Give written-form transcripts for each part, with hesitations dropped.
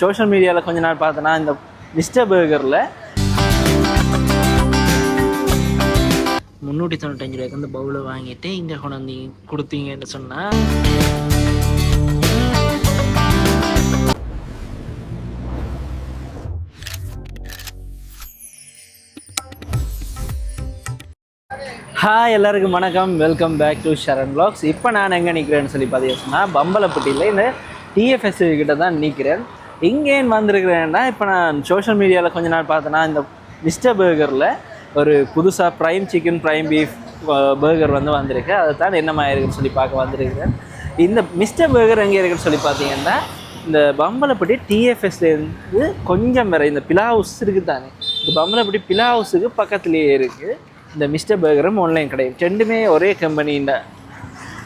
Social மீடியாவில் கொஞ்ச நாள் பார்த்தேன்னா இந்த மிஸ்டர் பர்கரில் 395 ரூபாய்க்கு அந்த பவுலை வாங்கிட்டு இங்கே கொண்டாந்து கொடுத்தீங்கன்னு சொன்னால் எல்லாருக்கும் வணக்கம், welcome back to Sharan vlogs. இப்போ நான் எங்கே நிற்கிறேன்னு சொல்லி பார்த்தீங்கன்னா பம்பலப்பட்டியில் இந்த டிஎஃப்எஸ் கிட்ட தான் நிற்கிறேன். இங்கேன்னு வந்திருக்கிறேன்னா இப்போ நான் சோஷியல் மீடியாவில் கொஞ்ச நாள் பார்த்தேன்னா இந்த மிஸ்டர் பர்கரில் ஒரு புதுசாக prime chicken prime beef burger வந்திருக்கு. அதை தான் என்ன மாதிரி இருக்குன்னு சொல்லி பார்க்க வந்திருக்கிறேன். இந்த மிஸ்டர் பர்கர் எங்கே இருக்குன்னு சொல்லி பார்த்தீங்கன்னா இந்த பம்பலப்பட்டி டிஎஃப்எஸ்லேருந்து கொஞ்சம் வேறு இந்த பிலா ஹவுஸ் இருக்குது தானே, இந்த பம்பலப்பட்டி பிலா ஹவுஸுக்கு பக்கத்துலேயே இருக்குது இந்த மிஸ்டர் பர்கரும் ஆன்லைன் கடை. ரெண்டுமே ஒரே கம்பெனின்ற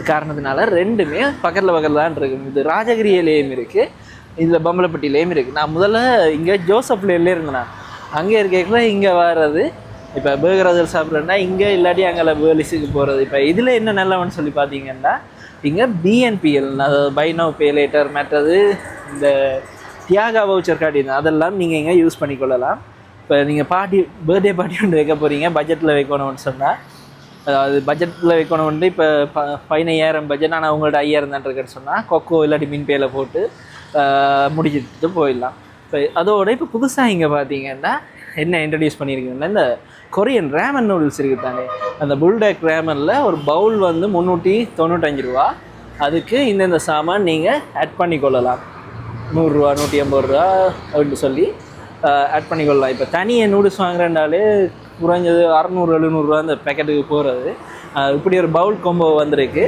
காரணத்தினால ரெண்டுமே பக்கத்தில் தான் இருக்குது. இது ராஜகிரியிலேயும் இருக்குது, இதில் பம்பலப்பட்டியிலேயும் இருக்குது. நான் முதல்ல இங்கே ஜோசப்லேயே இருந்தேன். அங்கே இருக்கல இங்கே வர்றது இப்போ பர்கர் அதில் சாப்பிட்றேன்னா இங்கே இல்லாட்டி அங்கே வேலிஸுக்கு போகிறது. இப்போ இதில் என்ன நல்லவன்னு சொல்லி பார்த்தீங்கன்னா இங்கே பிஎன்பிஎல், அதாவது பை நவ் பே லேட்டர், மற்றது இந்த தியாகா வவுச்சர் கார்டு அதெல்லாம் நீங்கள் இங்கே யூஸ் பண்ணிக்கொள்ளலாம். இப்போ நீங்கள் பர்த்டே பார்ட்டி ஒன்று வைக்க போகிறீங்க, பட்ஜெட்டில் வைக்கணும்னு சொன்னால், அதாவது பட்ஜெட்டில் வைக்கணும்னு இப்போ 15,000 பட்ஜெட், ஆனால் உங்கள்ட்ட 5,000 தான் இருக்குன்னு சொன்னால் கொக்கோ இல்லாட்டி மின்பேயில் போட்டு முடிச்சுட்டு போயிடலாம். இப்போ அதோட இப்போ புதுசாக இங்கே பார்த்தீங்கன்னா என்ன இன்ட்ரடியூஸ் பண்ணியிருக்கீங்கன்னா இந்த கொரியன் ரேமன் நூடுல்ஸ் இருக்குது தானே, அந்த புல்டேக் ரேமனில் ஒரு பவுல் 395 ரூபா. அதுக்கு இந்த சாமான் நீங்கள் ஆட் பண்ணிக்கொள்ளலாம். 100 ரூபா 150 ரூபா அப்படின்னு சொல்லி ஆட் பண்ணிக்கொள்ளலாம். இப்போ தனியாக நூடுல்ஸ் வாங்குறேன்டாலே குறைஞ்சது 600-700 ரூபா அந்த பேக்கெட்டுக்கு போகிறது. இப்படி ஒரு பவுல் கொம்போ வந்திருக்கு,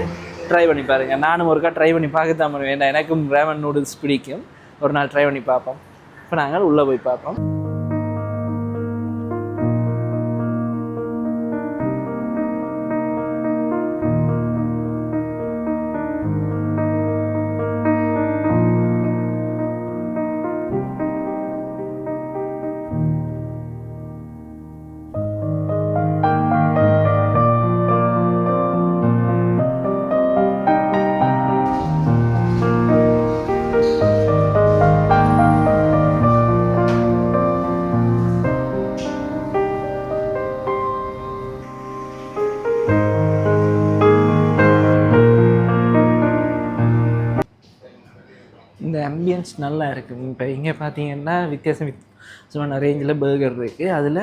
ட்ரை பண்ணி பாருங்கள். நானும் ஒருக்கா ட்ரை பண்ணி பார்க்க தான் பண்ணுவேன், எனக்கும் ரேமன் நூடுல்ஸ் பிடிக்கும். ஒரு நாள் ட்ரை பண்ணி பார்ப்போம். இப்போ நாங்கள் உள்ளே போய் பார்ப்போம். இந்த ஆம்பியன்ஸ் நல்லா இருக்குது. இப்போ இங்கே பார்த்தீங்கன்னா வித்தியாசமான ரேஞ்சில் பர்கர் இருக்குது. அதில்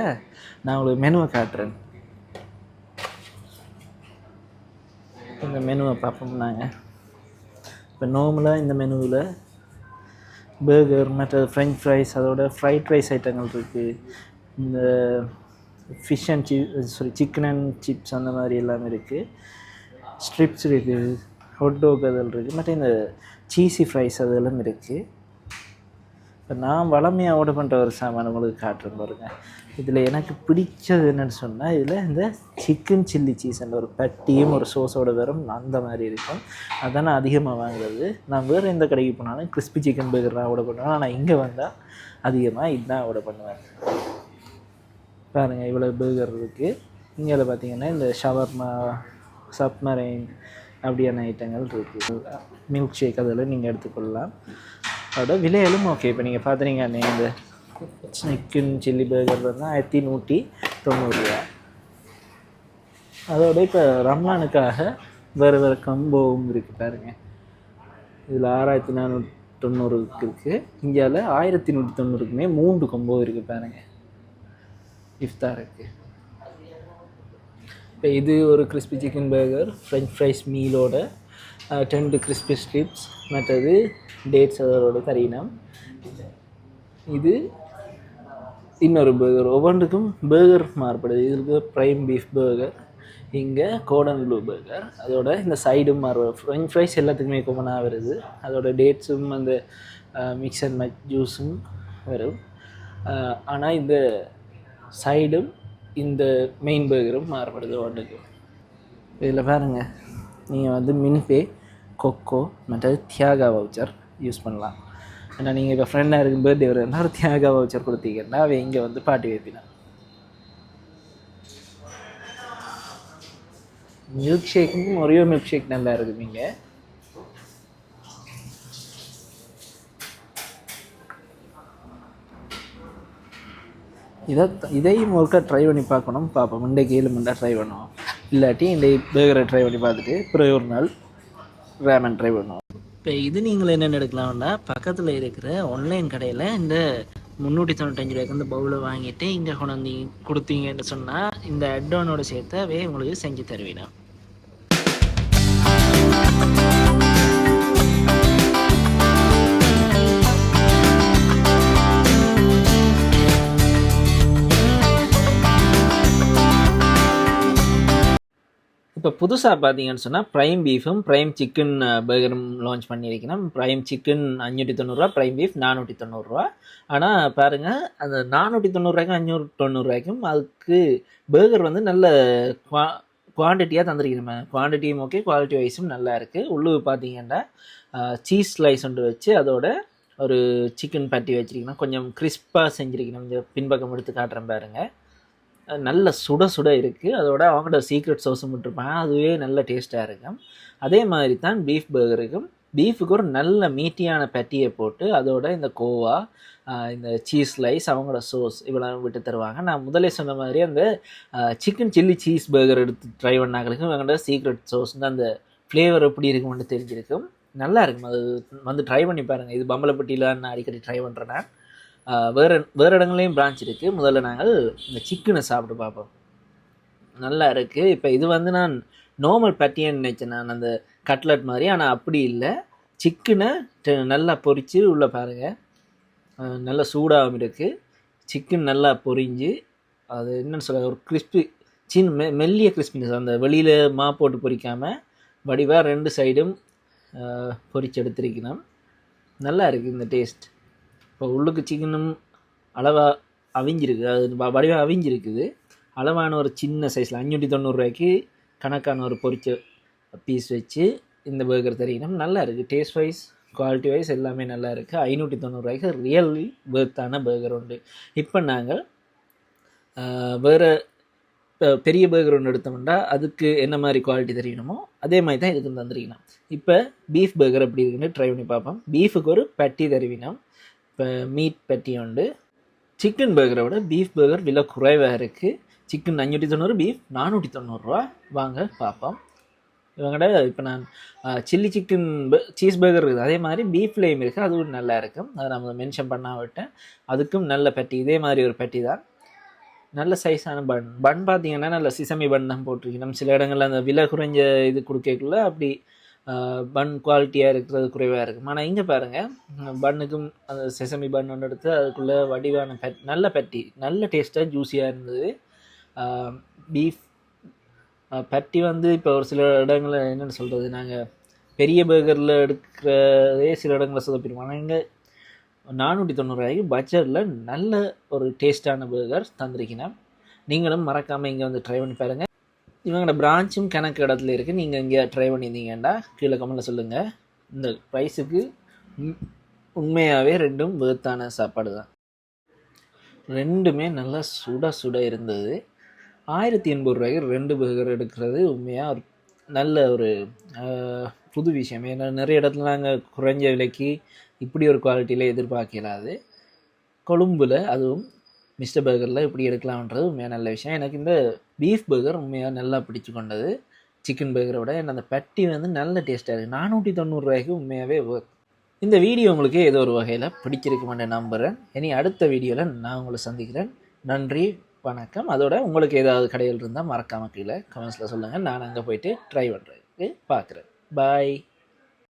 நான் உங்களுக்கு மெனுவை காட்டுறேன். இந்த மெனுவை பார்ப்போம் நாங்கள். இப்போ நார்மலாக இந்த மெனுவில் பர்கர், மற்ற ஃப்ரெஞ்ச் ஃப்ரைஸ், அதோட ஃப்ரைட் ரைஸ் ஐட்டங்கள் இருக்குது. இந்த fish and chicken and chips அந்த மாதிரி எல்லாமே இருக்குது. ஸ்ட்ரிப்ஸ் இருக்குது, ஹாட் டாக் அதில் இருக்குது, மற்ற இந்த சீஸி ஃப்ரைஸ் அதெல்லாம் இருக்குது. இப்போ நான் வளமையாக ஆர்டர் பண்ணுற ஒரு சாமான் உங்களுக்கு காட்டுறேன் பாருங்கள். இதில் எனக்கு பிடிச்சது என்னென்னு சொன்னால் இதில் இந்த சிக்கன் சில்லி சீஸ் அந்த ஒரு பட்டியும் ஒரு சோஸோட வரும் அந்த மாதிரி இருக்கும். அதான் நான் அதிகமாக வாங்குறது. நான் வேறு எந்த கடைக்கு போனாலும் கிறிஸ்பி சிக்கன் பர்கர் தான் ஆர்டர் பண்ணுவேன். ஆனால் இங்கே வந்தால் அதிகமாக இதுதான் ஆர்டர் பண்ணுவேன். பாருங்கள் இவ்வளோ பர்கர் இருக்குது. இங்கே பார்த்தீங்கன்னா இந்த ஷவர்மா, சப்மரைன் அப்படியான ஐட்டங்கள் இருக்குது. மில்க் ஷேக் அதெல்லாம் நீங்கள் எடுத்துக்கொள்ளலாம். அதோட விலைகளும் ஓகே. இப்போ நீங்கள் பார்த்துறீங்கன்னே இந்த சிக்கன் சில்லி பர்கர் வந்து 1190 ரூபா. அதோட இப்போ ரம்லானுக்காக வேறு கம்போவும் இருக்குது பாருங்கள். இதில் 6490 இருக்குது. இந்தியாவில் 1190க்குமே 3 கம்போ இருக்குது பாருங்கள். இஃப்தாருக்கு இப்போ இது ஒரு crispy chicken burger, french fries மீலோட 10 கிறிஸ்பி ஸ்ட்ரிப்ஸ், மற்றது டேட்ஸ் அதோட கரீனம். இது இன்னொரு பர்கர். ஒவ்வொன்றுக்கும் பர்கர் மாறுபடுது. இதுக்கு ப்ரைம் பீஃப் பர்கர், இங்கே கோடன் ப்ளூ பர்கர். அதோட இந்த சைடும் மாறுபடும். ஃப்ரெஞ்ச் ஃப்ரைஸ் எல்லாத்துக்குமே காமனாக வருது. அதோட டேட்ஸும் அந்த மிக்ஸ் அண்ட் மேட்ச் ஜூஸும் வரும். ஆனால் இந்த சைடும் இந்த மெயின் பர்கரும் மாறுபடுது ஒன்றுக்கு. இதில் பாருங்கள், நீங்கள் மின்பே, கொக்கோ மற்றது தியாகா வவுச்சர் யூஸ் பண்ணலாம். ஏன்னா நீங்கள் இப்போ ஃப்ரெண்டாக இருக்கும் பர்த்டே வருதுன்னா ஒரு தியாகா வவுச்சர் கொடுத்தீங்கன்னா அவன் இங்கே பார்ட்டி வைப்பினா. மில்க் ஷேக்கும் ஒரே மில்க் ஷேக் நல்லா இருக்கும். இங்கே இதையும் ஒருக்கா ட்ரை பண்ணி பார்ப்போம். இன்றைக்கு 7 மணி ட்ரை பண்ணுவோம். இல்லாட்டி இந்த பேர்கரை ட்ரை பண்ணி பார்த்துட்டு பிறகு ஒரு நாள் ரேமன் ட்ரை பண்ணுவோம். இப்போ இது நீங்கள் என்னென்ன எடுக்கலாம்னா பக்கத்தில் இருக்கிற ஆன்லைன் கடையில் இந்த 395 ரூபாய்க்கு இந்த பவுலை வாங்கிட்டு இங்கே கொண்டாந்து கொடுத்தீங்கன்னு சொன்னால் இந்த அட்வானோட சேர்த்தாவே உங்களுக்கு செஞ்சு தருவீனா. இப்போ புதுசாக பார்த்தீங்கன்னு சொன்னால் ப்ரைம் பீஃபும் ப்ரைம் சிக்கன் பர்கரும் லான்ச் பண்ணியிருக்கணும். Prime chicken 590 prime beef 490. ஆனால் பாருங்கள் அந்த 490 590 அதுக்கு பர்கர் வந்து நல்ல குவான்டிட்டியாக தந்திருக்கணும். குவான்டிட்டியும் ஓகே, குவாலிட்டி வைஸும் நல்லா இருக்குது. உள்ளுக்கு பார்த்தீங்கன்னா சீஸ் ஸ்லைஸ் ஒன்று வச்சு அதோட ஒரு சிக்கன் பட்டி வச்சிருக்கணும். கொஞ்சம் கிறிஸ்பாக செஞ்சுருக்கணும். இந்த பின்பக்கம் எடுத்து காட்டுறேன் பாருங்கள். நல்ல சுட சுட இருக்குது. அதோட அவங்களோட சீக்ரெட் சோஸும் விட்டுருப்பாங்க. அதுவே நல்ல டேஸ்ட்டாக இருக்கும். அதே மாதிரி தான் பீஃப் பர்கருக்கும் பீஃபுக்கு ஒரு நல்ல மீட்டியான பட்டியை போட்டு அதோட இந்த கோவா, இந்த சீஸ் ஸ்லைஸ், அவங்களோட சோஸ் இவ்வளோ விட்டு தருவாங்க. நான் முதலே சொன்ன மாதிரி அந்த சிக்கன் சில்லி சீஸ் பர்கர் எடுத்து ட்ரை பண்ணாங்களுக்கு இவங்களோட சீக்ரெட் சோஸ் அந்த ஃப்ளேவர் எப்படி இருக்கும்னு தெரிஞ்சிருக்கும். நல்லா இருக்கும். அது வந்து ட்ரை பண்ணி பாருங்கள். இது பம்பலப்பட்டியில் நான் அடிக்கடி ட்ரை பண்ணுறேன். வேறு இடங்களையும் பிரான்ச் இருக்குது. முதல்ல நாங்கள் இந்த சிக்கனை சாப்பிட்டு பார்ப்போம். நல்லா இருக்குது. இப்போ இது வந்து நான் நார்மல் பட்டியன்னு நினச்சேன், நான் அந்த கட்லட் மாதிரி. ஆனால் அப்படி இல்லை, சிக்கனை நல்லா பொரித்து உள்ளே பாருங்கள். நல்லா சூடாகவும் இருக்குது. சிக்கன் நல்லா பொரிஞ்சு அது என்னென்னு சொல்ல ஒரு கிறிஸ்பி மெல்லிய கிறிஸ்பினஸ். அந்த வெளியில் போட்டு பொரிக்காமல் வடிவாக 2 சைடும் பொரிச்சு எடுத்திருக்கணும். நல்லா இருக்குது இந்த டேஸ்ட். இப்போ உள்ளுக்கு சிக்கனும் அளவாக அவிஞ்சிருக்கு, அது வடிவாக அவிஞ்சிருக்குது. அளவான ஒரு சின்ன சைஸில் 590 ரூபாய்க்கு கணக்கான ஒரு பொரிச்ச பீஸ் வச்சு இந்த பர்கர் தெரியணும். நல்லா இருக்குது. டேஸ்ட் வைஸ், குவாலிட்டி வைஸ் எல்லாமே நல்லா இருக்குது. 590 ரூபாய்க்கு ரியல்லி பெர்த்தான பர்கர் உண்டு. இப்போ நாங்கள் வேறு பெரிய பர்கர் ஒன்று எடுத்தோம்னா அதுக்கு என்ன மாதிரி குவாலிட்டி தெரியணுமோ அதே மாதிரி தான் இதுக்கு தந்துருக்கணும். இப்போ பீஃப் பர்கர் எப்படி இருக்குன்னு ட்ரை பண்ணி பார்ப்போம். பீஃபுக்கு ஒரு பட்டி தருவினோம். இப்போ மீட் பட்டி உண்டு. சிக்கன் பர்கரை விட பீஃப் பர்கர் விலை குறைவாக இருக்குது. சிக்கன் 590, பீஃப் 490 ரூபா. வாங்க பார்ப்போம். இவங்கள்ட இப்போ நான் சில்லி சிக்கன் சீஸ் பர்கர் இருக்குது, அதே மாதிரி பீஃப்லேயும் இருக்குது. அதுவும் நல்லா இருக்கும். அதை நம்ம மென்ஷன் பண்ண விட்டேன். அதுக்கும் நல்ல பட்டி, இதே மாதிரி ஒரு பட்டி தான். நல்ல சைஸான பன் பார்த்தீங்கன்னா நல்ல சிசமி பன் தான் போட்டிருக்கணும். சில இடங்களில் அந்த விலை குறைஞ்ச இது கொடுக்கக்குள்ள அப்படி பன் குவாலிட்டியாக இருக்கிறது குறைவாக இருக்கும். ஆனால் இங்கே பாருங்கள், பன்னுக்கும் அந்த செசமி பன் ஒன்று எடுத்து அதுக்குள்ளே வடிவான நல்ல பட்டி, நல்ல டேஸ்ட்டாக ஜூஸியாக இருந்தது. பீஃப் பட்டி வந்து இப்போ ஒரு சில இடங்களில் என்னென்னு சொல்கிறது, நாங்கள் பெரிய பர்கரில் எடுக்கிறதே சில இடங்களில் சொதப்பிடுவோம். ஆனால் இங்கே 490 ரூபாய்க்கு பட்ஜெட்டில் நல்ல ஒரு டேஸ்ட்டான பர்கர் தந்திருக்கணும். நீங்களும் மறக்காமல் இங்கே வந்து ட்ரை பண்ணி பாருங்கள். இவங்களோட பிரான்ச்சும் கணக்கு இடத்துல இருக்குது. நீங்கள் இங்கே ட்ரை பண்ணியிருந்தீங்கன்னா கீழே கமெண்ட்டில் சொல்லுங்கள். இந்த ப்ரைஸுக்கு உண்மையாகவே ரெண்டும் வேர்த்தான சாப்பாடு தான். ரெண்டுமே நல்லா சுட சுட இருந்தது. 1080 ரூபாய்க்கு 2 பர்கர் எடுக்கிறது உண்மையாக ஒரு நல்ல ஒரு புது விஷயம். ஏன்னா நிறைய இடத்துல நாங்கள் குறைஞ்ச விலைக்கு இப்படி ஒரு குவாலிட்டியில் எதிர்பார்க்கலாது. கொழும்பில் அதுவும் மிஸ்டர் பர்கரில் இப்படி எடுக்கலாம்ன்றது உண்மையாக நல்ல விஷயம். எனக்கு இந்த பீஃப் பர்கர் உண்மையாக நல்லா பிடிச்சி கொண்டது சிக்கன் பர்கரை விட. ஏன்னா அந்த பட்டி வந்து நல்ல டேஸ்ட்டாக இருக்குது. 490 ரூபாய்க்கு உண்மையாகவே ஒர்க். இந்த வீடியோ உங்களுக்கு ஏதோ ஒரு வகையில் பிடிச்சிருக்குமென்னு நம்புகிறேன். இனி அடுத்த வீடியோவில் நான் உங்களை சந்திக்கிறேன். நன்றி, வணக்கம். அதோட உங்களுக்கு ஏதாவது கடையில் இருந்தால் மறக்காமல் கீழே கமெண்ட்ஸில் சொல்லுங்கள். நான் அங்கே போயிட்டு ட்ரை பண்ணுறதுக்கு பார்க்குறேன். பாய்.